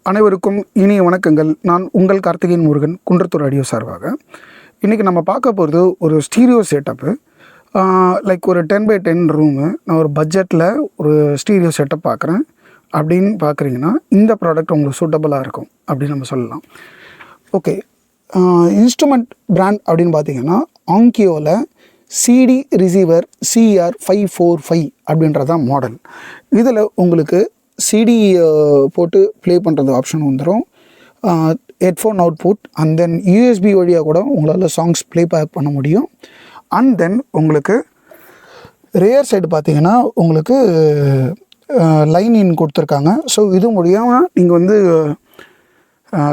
அனைவருக்கும் இனிய வணக்கங்கள். நான் உங்கள் கார்த்திகேயன் முருகன், குன்றத்தூர் ஆடியோ சார்பாக. இன்றைக்கி நம்ம பார்க்க போகிறது ஒரு ஸ்டீரியோ செட்டப்பு. லைக் ஒரு 10x10 ரூமு. நான் ஒரு பட்ஜெட்டில் ஒரு ஸ்டீரியோ செட்டப் பார்க்குறேன் அப்படின்னு பார்க்குறீங்கன்னா இந்த ப்ராடக்ட் உங்களுக்கு சூட்டபுளாக இருக்கும் அப்படின்னு நம்ம சொல்லலாம். ஓகே, இன்ஸ்ட்ருமெண்ட் பிராண்ட் அப்படின்னு பார்த்தீங்கன்னா ஆங்கியோவில் சிடி ரிசீவர் CR545 அப்படின்றதான் மாடல். இதில் உங்களுக்கு சிடி போட்டு ப்ளே பண்ணுறது ஆப்ஷன் வந்துடும். Headphone output and then USB வழியாக கூட உங்களால் சாங்ஸ் ப்ளே பேக் பண்ண முடியும். அண்ட் தென் உங்களுக்கு ரேயர் சைடு பார்த்தீங்கன்னா உங்களுக்கு லைன் இன் கொடுத்துருக்காங்க. ஸோ இது மூலியமாக நீங்கள்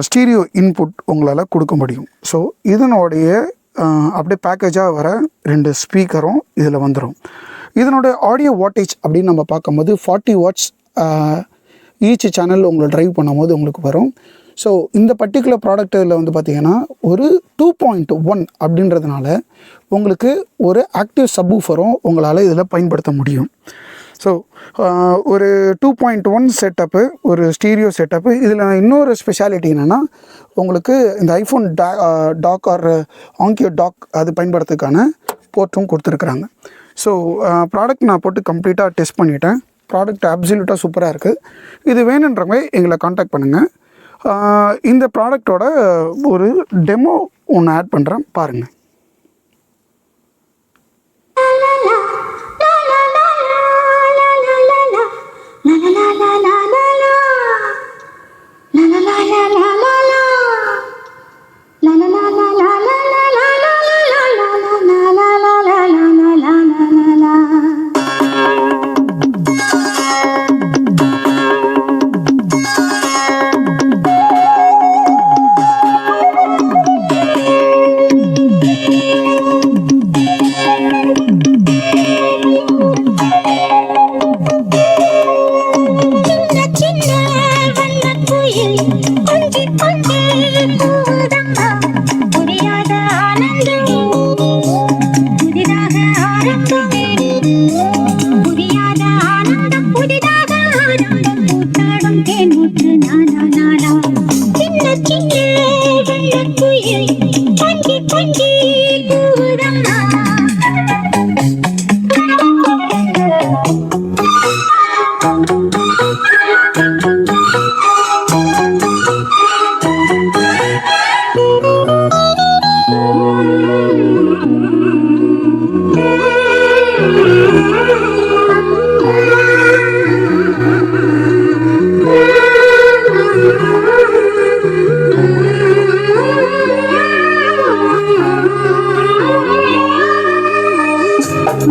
ஸ்டீரியோ இன்புட் உங்களால் கொடுக்க முடியும். ஸோ இதனுடைய அப்படியே பேக்கேஜாக வர 2 ஸ்பீக்கரும் இதில் வந்துடும். இதனுடைய ஆடியோ வாட்டேஜ் அப்படின்னு நம்ம பார்க்கும்போது 40 வாட்ஸ் ஈச் சேனல் உங்களை ட்ரைவ் பண்ணும்போது உங்களுக்கு வரும். ஸோ இந்த பர்டிகுலர் ப்ராடக்ட்டில் பார்த்திங்கன்னா ஒரு 2.1 அப்படின்றதுனால உங்களுக்கு ஒரு ஆக்டிவ் சப்வூஃபரும் உங்களால் இதில் பயன்படுத்த முடியும். ஸோ ஒரு 2.1 செட்டப்பு, ஒரு ஸ்டீரியோ செட்டப்பு. இதில் இன்னொரு ஸ்பெஷாலிட்டி என்னென்னா உங்களுக்கு இந்த ஐஃபோன் டாக் ஆர் ஆங்கியோ டாக் அது பயன்படுத்துறதுக்கான போர்ட்டும் கொடுத்துருக்குறாங்க. ஸோ ப்ராடக்ட் நான் போட்டு கம்ப்ளீட்டாக டெஸ்ட் பண்ணிட்டேன். ப்ராடக்ட் அப்சல்யூட்டாக சூப்பராக இருக்குது. இது வேணுன்றவங்க எங்களை காண்டாக்ட் பண்ணுங்கள். இந்த ப்ராடக்டோட ஒரு டெமோ ஒன்று ஆட் பண்ணுறேன், பாருங்கள்.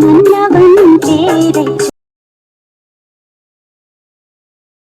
நல்லவன் பேரை